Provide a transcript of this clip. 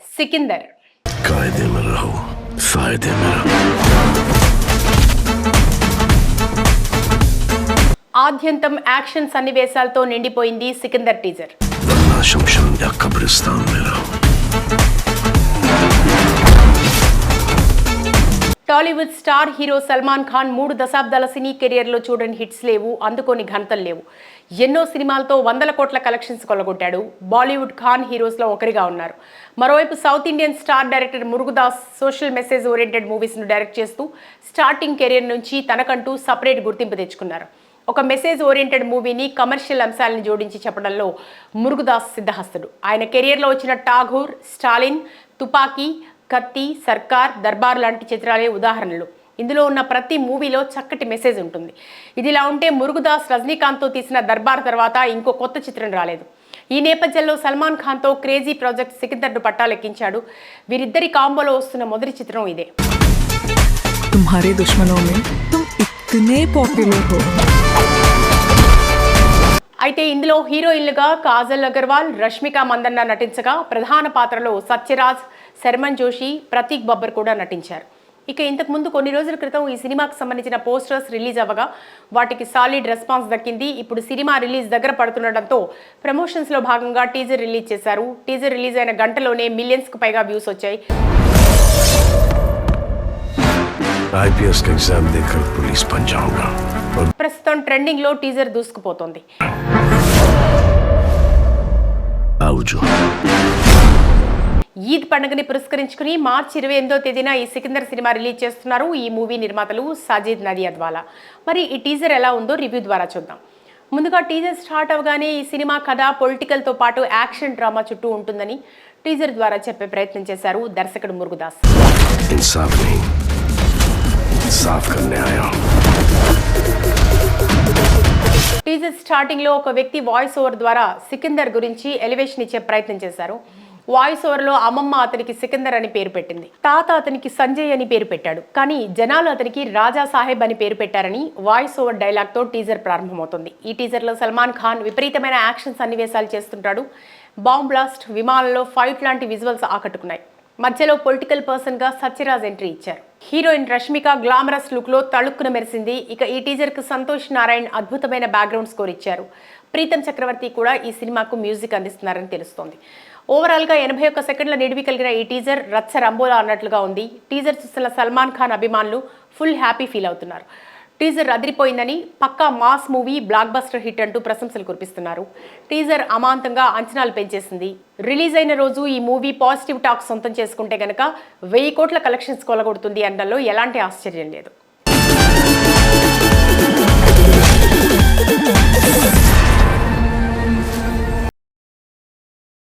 సికిందర్. कायदे में रहो, फायदे में रहो. ఆద్యంతం యాక్షన్ సన్నివేశాలతో నిండిపోయింది సికిందర్ టీజర్. वरना शमशान या कब्रिस्तान में रहो. టాలీవుడ్ స్టార్ హీరో సల్మాన్ ఖాన్ 3 దశాబ్దాల సినీ కెరియర్లో చూడని హిట్స్ లేవు, అందుకోని ఘనతలు లేవు. ఎన్నో సినిమాలతో 100 కోట్ల కలెక్షన్స్ కొల్లగొట్టాడు. బాలీవుడ్ ఖాన్ హీరోస్లో ఒకరిగా ఉన్నారు. మరోవైపు south Indian star director Murugadoss social message oriented మూవీస్ను డైరెక్ట్ చేస్తూ స్టార్టింగ్ కెరియర్ నుంచి తనకంటూ సపరేట్ గుర్తింపు తెచ్చుకున్నారు. ఒక మెసేజ్ ఓరియంటెడ్ మూవీని కమర్షియల్ అంశాలను జోడించి చెప్పడంలో మురుగదాస్ సిద్ధహస్తుడు. ఆయన కెరియర్లో వచ్చిన ఠాగూర్, స్టాలిన్, తుపాకీ, కత్తి, సర్కార్, దర్బార్ లాంటి చిత్రాలే ఉదాహరణలు. ఇందులో ఉన్న ప్రతి మూవీలో చక్కటి మెసేజ్ ఉంటుంది. ఇదిలా ఉంటే మురుగదాస్ రజనీకాంత్తో తీసిన దర్బార్ తర్వాత ఇంకో కొత్త చిత్రం రాలేదు. ఈ నేపథ్యంలో సల్మాన్ ఖాన్తో క్రేజీ ప్రాజెక్ట్ సికిందర్ను పట్టాలెక్కించాడు. వీరిద్దరి కాంబోలో వస్తున్న మొదటి చిత్రం ఇదే. तुम्हारे दुश्मनों में तुम इतने पॉपुलर हो. అయితే ఇందులో హీరోయిన్లుగా కాజల్ అగర్వాల్, రష్మిక మందన్న నటించగా ప్రధాన పాత్రలో సత్యరాజ్, శర్మన్ జోషి, ప్రతీక్ బబ్బర్ కూడా నటించారు. ఇక ఇంతకుముందు కొన్ని రోజుల క్రితం ఈ సినిమాకు సంబంధించిన పోస్టర్స్ రిలీజ్ అవ్వగా వాటికి సాలిడ్ రెస్పాన్స్ దక్కింది. ఇప్పుడు సినిమా రిలీజ్ దగ్గర పడుతుండటంతో ప్రమోషన్స్లో భాగంగా టీజర్ రిలీజ్ చేశారు. టీజర్ రిలీజ్ అయిన గంటలోనే మిలియన్స్కు పైగా వ్యూస్ వచ్చాయి. आईपीएस का एग्जाम देकर पुलिस बन जाऊंगा. ప్రస్తుతం ట్రెండింగ్ లో టీజర్ దూసుకుపోతోంది. ఈద్ పండుగని పురస్కరించుకుని మార్చి 28వ తేదీన ఈ సికిందర్ సినిమా రిలీజ్ చేస్తున్నారు ఈ మూవీ నిర్మాతలు సాజిద్ నడియాద్వాలా. మరి ఈ టీజర్ ఎలా ఉందో రివ్యూ ద్వారా చూద్దాం. ముందుగా టీజర్ స్టార్ట్ అవగానే ఈ సినిమా కథ పొలిటికల్తో పాటు యాక్షన్ డ్రామా చుట్టూ ఉంటుందని టీజర్ ద్వారా చెప్పే ప్రయత్నం చేశారు దర్శకుడు మురుగదాస్. టీజర్ స్టార్టింగ్ లో ఒక వ్యక్తి వాయిస్ ఓవర్ ద్వారా సికిందర్ గురించి ఎలివేషన్ ఇచ్చే ప్రయత్నం చేశారు. వాయిస్ ఓవర్ లో అమ్మమ్మ అతనికి సికిందర్ అని పేరు పెట్టింది, తాత అతనికి సంజయ్ అని పేరు పెట్టాడు, కానీ జనాలు అతనికి రాజా సాహెబ్ అని పేరు పెట్టారని వాయిస్ ఓవర్ డైలాగ్ తో టీజర్ ప్రారంభమవుతుంది. ఈ టీజర్ లో సల్మాన్ ఖాన్ విపరీతమైన యాక్షన్ సన్నివేశాలు చేస్తుంటాడు. బాంబ్ బ్లాస్ట్, విమానంలో ఫైట్ లాంటి విజువల్స్ ఆకట్టుకున్నాయి. మధ్యలో పొలిటికల్ పర్సన్ గా సత్యరాజ్ ఎంట్రీ ఇచ్చారు. హీరోయిన్ రష్మిక గ్లామరస్ లుక్ లో తళుక్కున మెరిసింది. ఇక ఈ టీజర్ కు సంతోష్ నారాయణ్ అద్భుతమైన బ్యాక్గ్రౌండ్ స్కోర్ ఇచ్చారు. ప్రీతం చక్రవర్తి కూడా ఈ సినిమాకు మ్యూజిక్ అందిస్తున్నారని తెలుస్తోంది. ఓవరాల్ గా 81 సెకండ్ల నిడివి కలిగిన ఈ టీజర్ రచ్చ రంబోలా అన్నట్లుగా ఉంది. టీజర్ చూస్తున్న సల్మాన్ ఖాన్ అభిమానులు ఫుల్ హ్యాపీ ఫీల్ అవుతున్నారు. టీజర్ అదిరిపోయిందని, పక్కా mass movie, blockbuster hit అంటూ ప్రశంసలు కురిపిస్తున్నారు. టీజర్ అమాంతంగా అంచనాలు పెంచేసింది. రిలీజ్ అయిన రోజు ఈ మూవీ పాజిటివ్ టాక్ సొంతం చేసుకుంటే గనక 1000 కోట్ల కలెక్షన్స్ కొలగొడుతుంది అనడంలో ఎలాంటి ఆశ్చర్యం లేదు.